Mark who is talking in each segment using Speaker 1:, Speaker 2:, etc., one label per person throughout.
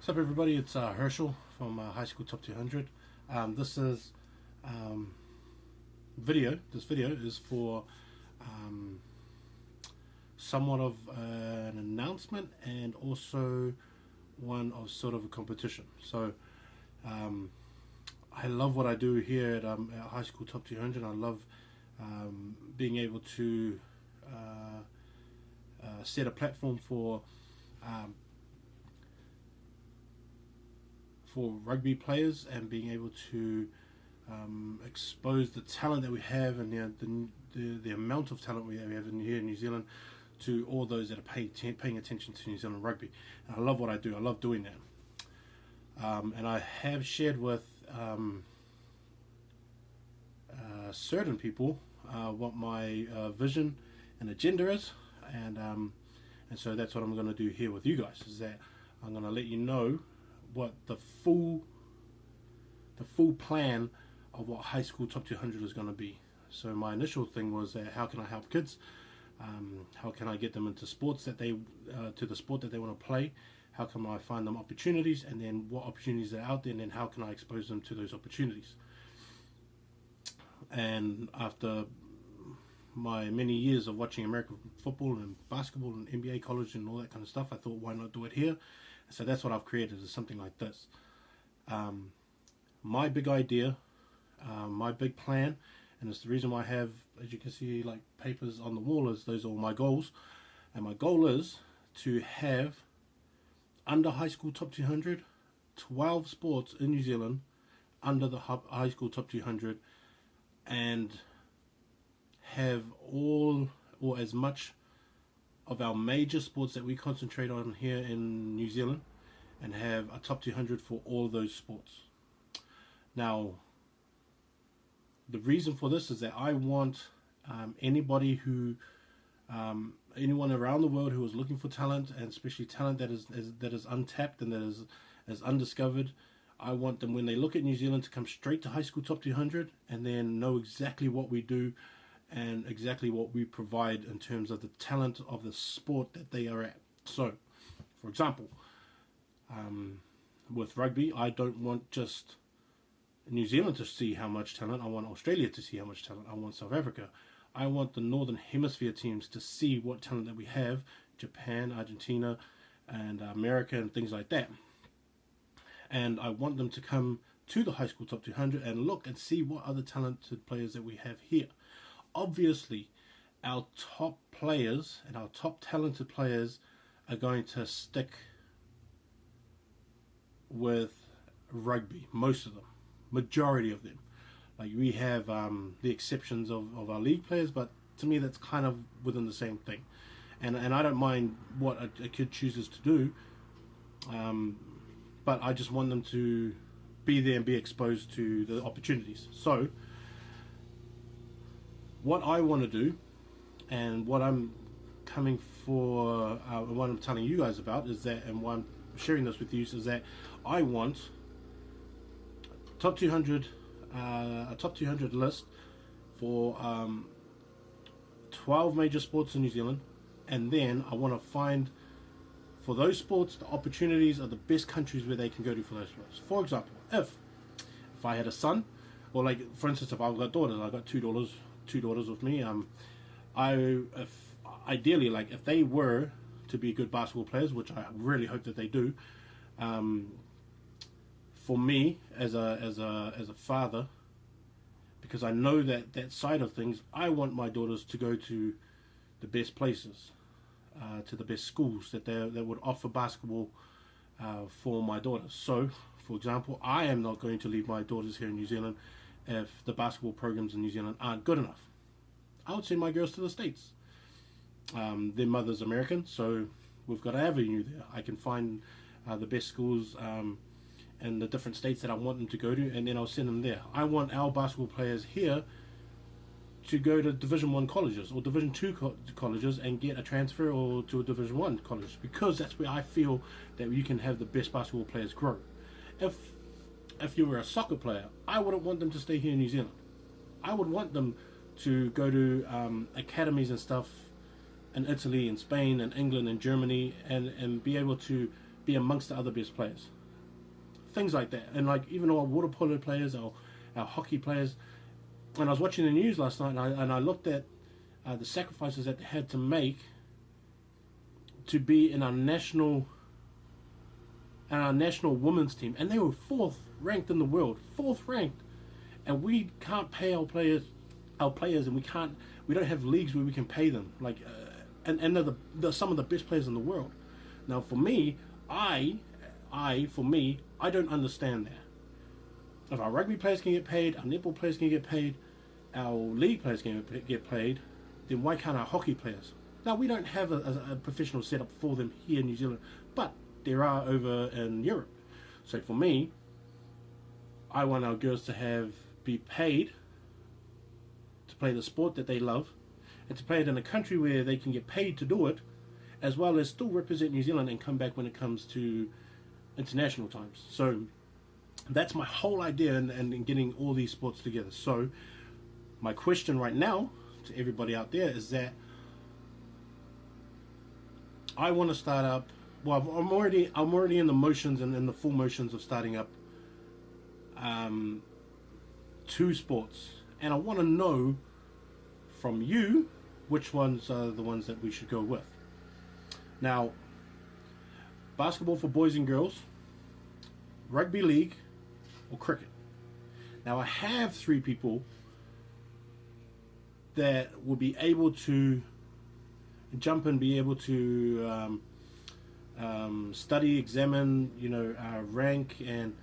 Speaker 1: What's up, everybody? It's Herschel from High School Top 200. This is video. This video is for somewhat of an announcement and also one of sort of a competition. So I love what I do here at High School Top 200. I love being able to set a platform for rugby players and being able to expose the talent that we have and the amount of talent we have here in New Zealand to all those that are paying attention to New Zealand rugby. And I love what I do. I love doing that. And I have shared with certain people what my vision and agenda is, and so that's what I'm going to do here with you guys. Is that I'm going to let you know what the full plan of what High School Top 200 is going to be. So my initial thing was how can I help kids? How can I get them into sports that they to the sport that they want to play? How can I find them opportunities, and then what opportunities are out there, and then how can I expose them to those opportunities? And after my many years of watching American football and basketball and NBA college and all that kind of stuff, I thought, why not do it here? So that's what I've created, is something like this. My big idea, my big plan, and it's the reason why I have, as you can see, like papers on the wall, is those are all my goals. And my goal is to have, under High School Top 200, 12 sports in New Zealand under the High School Top 200, and have all or as much of our major sports that we concentrate on here in New Zealand, and have a top 200 for all those sports. Now, the reason for this is that I want anybody who, anyone around the world who is looking for talent, and especially talent that is untapped and that is undiscovered, I want them, when they look at New Zealand, to come straight to High School Top 200 and then know exactly what we do and exactly what we provide in terms of the talent of the sport that they are at. So, for example, with rugby, I don't want just New Zealand to see how much talent. I want Australia to see how much talent. I want South Africa. I want the Northern Hemisphere teams to see what talent that we have, Japan, Argentina, and America, and things like that. And I want them to come to the High School Top 200 and look and see what other talented players that we have here. Obviously, our top players and our top talented players are going to stick with rugby, most of them, majority of them. Like, we have the exceptions of our league players, but to me that's kind of within the same thing. And I don't mind what a kid chooses to do, but I just want them to be there and be exposed to the opportunities. So what I want to do, and what I'm coming for, what I'm telling you guys about, is that, and why I'm sharing this with you, is that I want top 200, a top 200 list for 12 major sports in New Zealand, and then I want to find, for those sports, the opportunities of the best countries where they can go to for those sports. For example, if I had a son, or like, for instance, if I've got daughters, I've got two daughters with me. Ideally, like, if they were to be good basketball players, which I really hope that they do, for me as a father, because I know that side of things, I want my daughters to go to the best places, to the best schools that would offer basketball for my daughters. So, for example, I am not going to leave my daughters here in New Zealand if the basketball programs in New Zealand aren't good enough. I would send my girls to the States. Their mother's American, so we've got an avenue there. I can find the best schools in the different states that I want them to go to, and then I'll send them there. I want our basketball players here to go to Division 1 colleges or Division 2 colleges and get a transfer, or to a Division 1 college, because that's where I feel that you can have the best basketball players grow. If you were a soccer player, I wouldn't want them to stay here in New Zealand. I would want them to go to academies and stuff in Italy and Spain and England and Germany, and be able to be amongst the other best players. Things like that. And like even our water polo players, our hockey players. And I was watching the news last night, and I looked at the sacrifices that they had to make to be in our national women's team, and they were 4th ranked in the world, 4th ranked, and we can't pay our players, and we don't have leagues where we can pay them, like, and they're some of the best players in the world. Now, for me, I don't understand that. If our rugby players can get paid, our netball players can get paid, our league players can get paid, then why can't our hockey players? Now, we don't have a professional setup for them here in New Zealand, but there are over in Europe. So for me, I want our girls to be paid to play the sport that they love, and to play it in a country where they can get paid to do it, as well as still represent New Zealand and come back when it comes to international times. So that's my whole idea in getting all these sports together. So my question right now to everybody out there is that I want to start up. Well, I'm already in the motions and in the full motions of starting up 2 sports, and I want to know from you which ones are the ones that we should go with. Now, basketball for boys and girls, rugby league, or cricket. Now, I have 3 people that will be able to jump and be able to study, examine, rank, and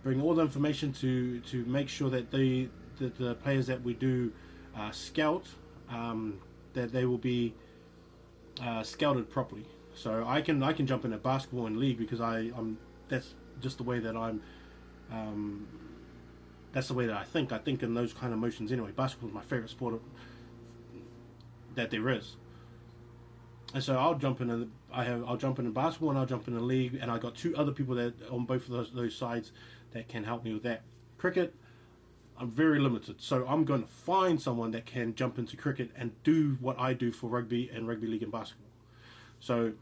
Speaker 1: bring all the information to make sure that the players that we do scout, that they will be scouted properly. So I can jump into basketball and league because I'm that's just the way that that's the way that I think. I think in those kind of motions anyway. Basketball is my favorite sport that there is. And so I'll jump in. I'll jump in basketball, and I'll jump in the league, and I got 2 other people that on both of those sides that can help me with that. Cricket, I'm very limited, so I'm going to find someone that can jump into cricket and do what I do for rugby and rugby league and basketball. So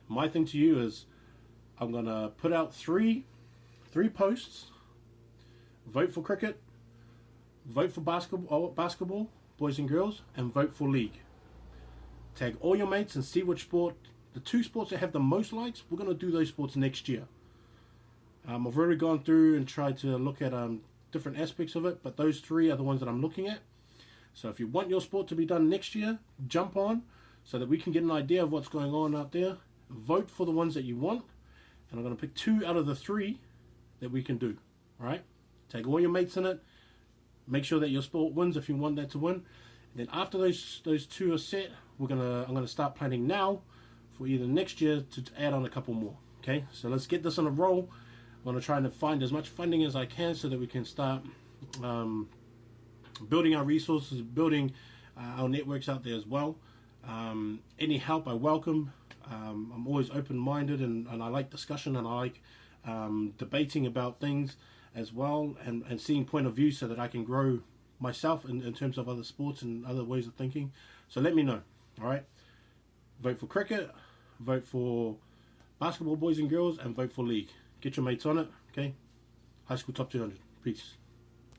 Speaker 1: my thing to you is, I'm going to put out three posts. Vote for cricket, vote for basketball, boys and girls, and vote for league. Tag all your mates and see which sport, the 2 sports that have the most likes, we're going to do those sports next year. I've already gone through and tried to look at different aspects of it, but those 3 are the ones that I'm looking at. So if you want your sport to be done next year, jump on so that we can get an idea of what's going on out there. Vote for the ones that you want, and I'm going to pick 2 out of the 3 that we can do. All right? Tag all your mates in it. Make sure that your sport wins if you want that to win. And then after those 2 are set, I'm gonna start planning now for either next year to add on a couple more. Okay, so let's get this on a roll. I'm gonna try and find as much funding as I can so that we can start building our resources, building our networks out there as well. Any help I welcome. I'm always open-minded, and I like discussion, and I like debating about things as well, and seeing point of view so that I can grow myself in terms of other sports and other ways of thinking. So let me know. All right, vote for cricket, vote for basketball, boys and girls, and vote for league. Get your mates on it. Okay, high school top 200. Peace.